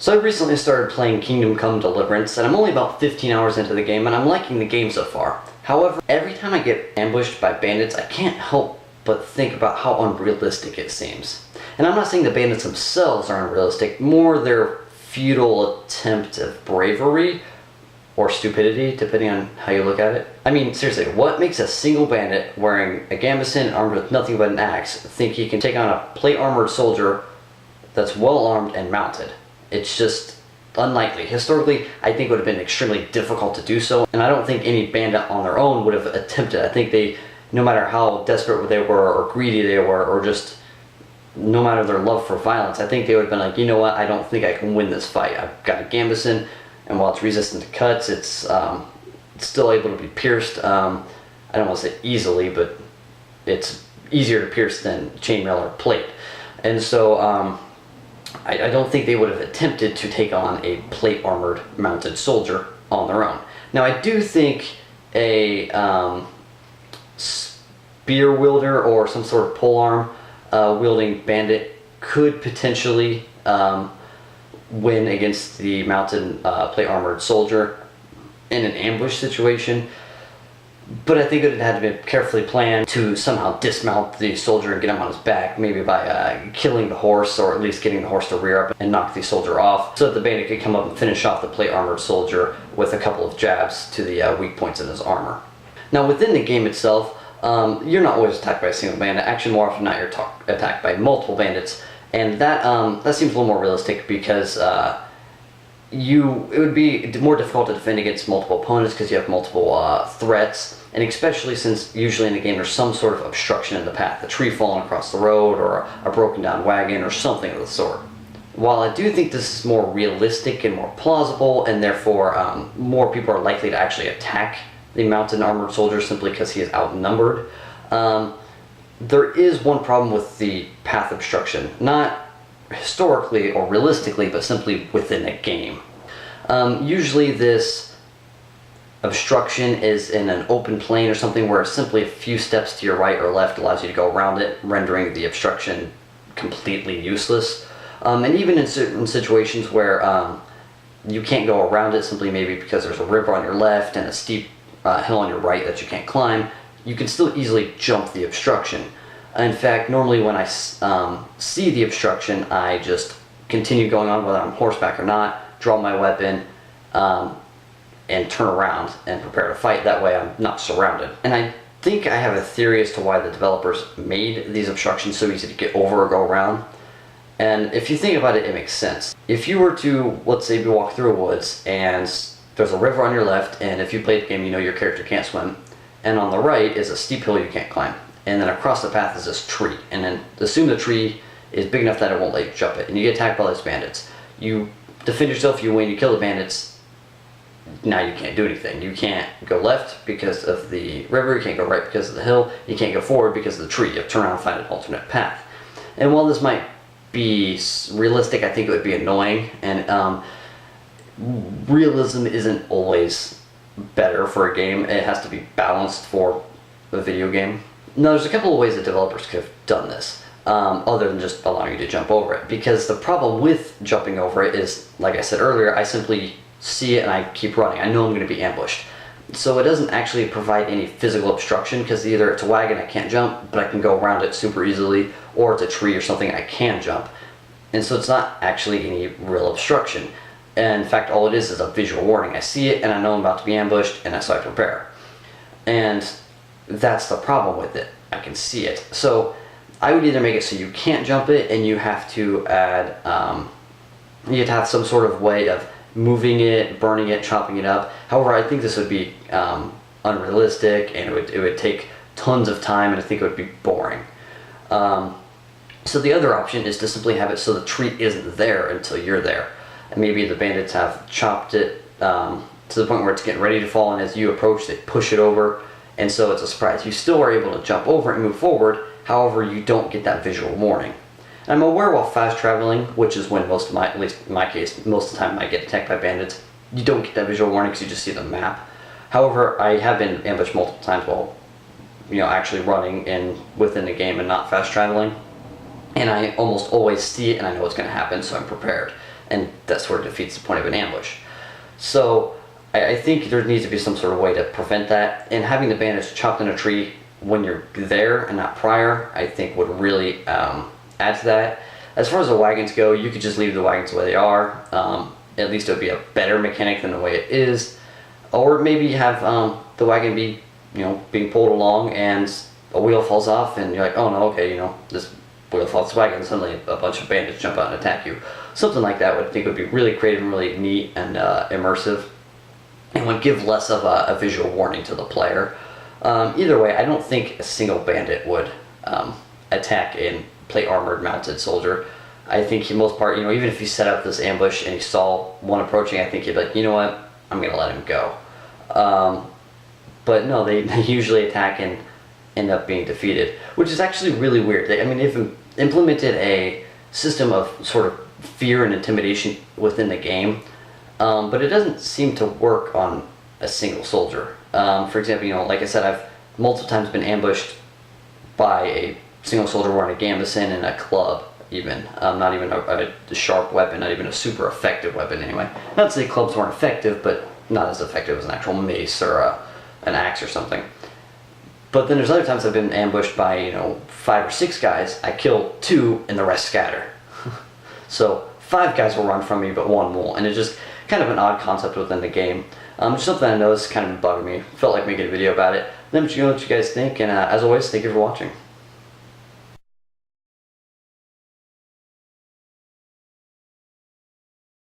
So I recently started playing Kingdom Come Deliverance, and I'm only about 15 hours into the game, and I'm liking the game so far. However, every time I get ambushed by bandits, I can't help but think about how unrealistic it seems. And I'm not saying the bandits themselves are unrealistic, more their futile attempt of bravery or stupidity, depending on how you look at it. I mean, seriously, what makes a single bandit wearing a gambeson armed with nothing but an axe think he can take on a plate-armored soldier that's well-armed and mounted? It's just unlikely. Historically, I think it would have been extremely difficult to do so, and I don't think any bandit on their own would have attempted. I think they, no matter how desperate they were, or greedy they were, or just no matter their love for violence, I think they would have been like, you know what, I don't think I can win this fight. I've got a gambeson, and while it's resistant to cuts, it's still able to be pierced. I don't want to say easily, but it's easier to pierce than chainmail or plate. And so I don't think they would have attempted to take on a plate-armored mounted soldier on their own. Now, I do think a spear wielder or some sort of polearm wielding bandit could potentially win against the mounted plate-armored soldier in an ambush situation. But I think it had to be carefully planned to somehow dismount the soldier and get him on his back, maybe by killing the horse, or at least getting the horse to rear up and knock the soldier off, so that the bandit could come up and finish off the plate-armored soldier with a couple of jabs to the weak points in his armor. Now, within the game itself, you're not always attacked by a single bandit. Actually, more often than not, you're attacked by multiple bandits, and that seems a little more realistic because it would be more difficult to defend against multiple opponents because you have multiple threats, and especially since usually in the game there's some sort of obstruction in the path, a tree falling across the road, or a broken down wagon, or something of the sort. While I do think this is more realistic and more plausible, and therefore more people are likely to actually attack the mounted armored soldier simply because he is outnumbered, there is one problem with the path obstruction. Not historically or realistically, but simply within the game. Usually this obstruction is in an open plain or something where simply a few steps to your right or left allows you to go around it, rendering the obstruction completely useless. And even in certain situations where you can't go around it simply maybe because there's a river on your left and a steep hill on your right that you can't climb, you can still easily jump the obstruction. In fact, normally when I see the obstruction, I just continue going on whether I'm horseback or not, draw my weapon, and turn around and prepare to fight. That way I'm not surrounded. And I think I have a theory as to why the developers made these obstructions so easy to get over or go around. And if you think about it, it makes sense. If you were to, let's say, walk through a woods and there's a river on your left, and if you play the game, you know your character can't swim, and on the right is a steep hill you can't climb. And then across the path is this tree, and then assume the tree is big enough that it won't let you jump it, and you get attacked by those bandits. You defend yourself, you win, you kill the bandits. Now you can't do anything. You can't go left because of the river, you can't go right because of the hill, you can't go forward because of the tree. You have to turn around and find an alternate path. And while this might be realistic, I think it would be annoying, and realism isn't always better for a game. It has to be balanced for a video game. Now, there's a couple of ways that developers could have done this, other than just allowing you to jump over it. Because the problem with jumping over it is, like I said earlier, I simply see it and I keep running. I know I'm going to be ambushed. So it doesn't actually provide any physical obstruction, because either it's a wagon I can't jump, but I can go around it super easily, or it's a tree or something I can jump. And so it's not actually any real obstruction. And in fact, all it is a visual warning. I see it and I know I'm about to be ambushed, and so I prepare. And that's the problem with it. I can see it. So I would either make it so you can't jump it, and you have to add, you'd have some sort of way of moving it, burning it, chopping it up. However, I think this would be unrealistic, and it would take tons of time, and I think it would be boring. So the other option is to simply have it so the tree isn't there until you're there. And maybe the bandits have chopped it to the point where it's getting ready to fall, and as you approach, they push it over, and so it's a surprise. You still are able to jump over it and move forward, however, you don't get that visual warning. And I'm aware while fast traveling, which is when at least in my case, most of the time I get attacked by bandits, you don't get that visual warning because you just see the map. However, I have been ambushed multiple times while, actually running within the game and not fast traveling. And I almost always see it and I know what's going to happen, so I'm prepared. and that sort of defeats the point of an ambush. So I think there needs to be some sort of way to prevent that, and having the bandits chopped in a tree when you're there and not prior, I think would really add to that. As far as the wagons go, you could just leave the wagons the way they are. At least it would be a better mechanic than the way it is. Or maybe have the wagon be, being pulled along and a wheel falls off and you're like, oh no, okay, this wheel falls off the wagon and suddenly a bunch of bandits jump out and attack you. Something like that I think would be really creative and really neat and immersive, and would give less of a visual warning to the player. Either way, I don't think a single bandit would attack a plate armored mounted soldier. I think for the most part, even if you set up this ambush and you saw one approaching, I think you'd be like, you know what, I'm going to let him go. But no, they usually attack and end up being defeated, which is actually really weird. They've implemented a system of sort of fear and intimidation within the game, but it doesn't seem to work on a single soldier. For example, like I said, I've multiple times been ambushed by a single soldier wearing a gambeson and a club, even. Not even a sharp weapon, not even a super effective weapon anyway. Not to say clubs weren't effective, but not as effective as an actual mace or an axe or something. But then there's other times I've been ambushed by 5 or 6 guys. I kill 2 and the rest scatter. So 5 guys will run from me, but 1 won't, and it's just kind of an odd concept within the game. Just something I noticed kind of bugged me. Felt like making a video about it. Let me know what you guys think, and as always, thank you for watching.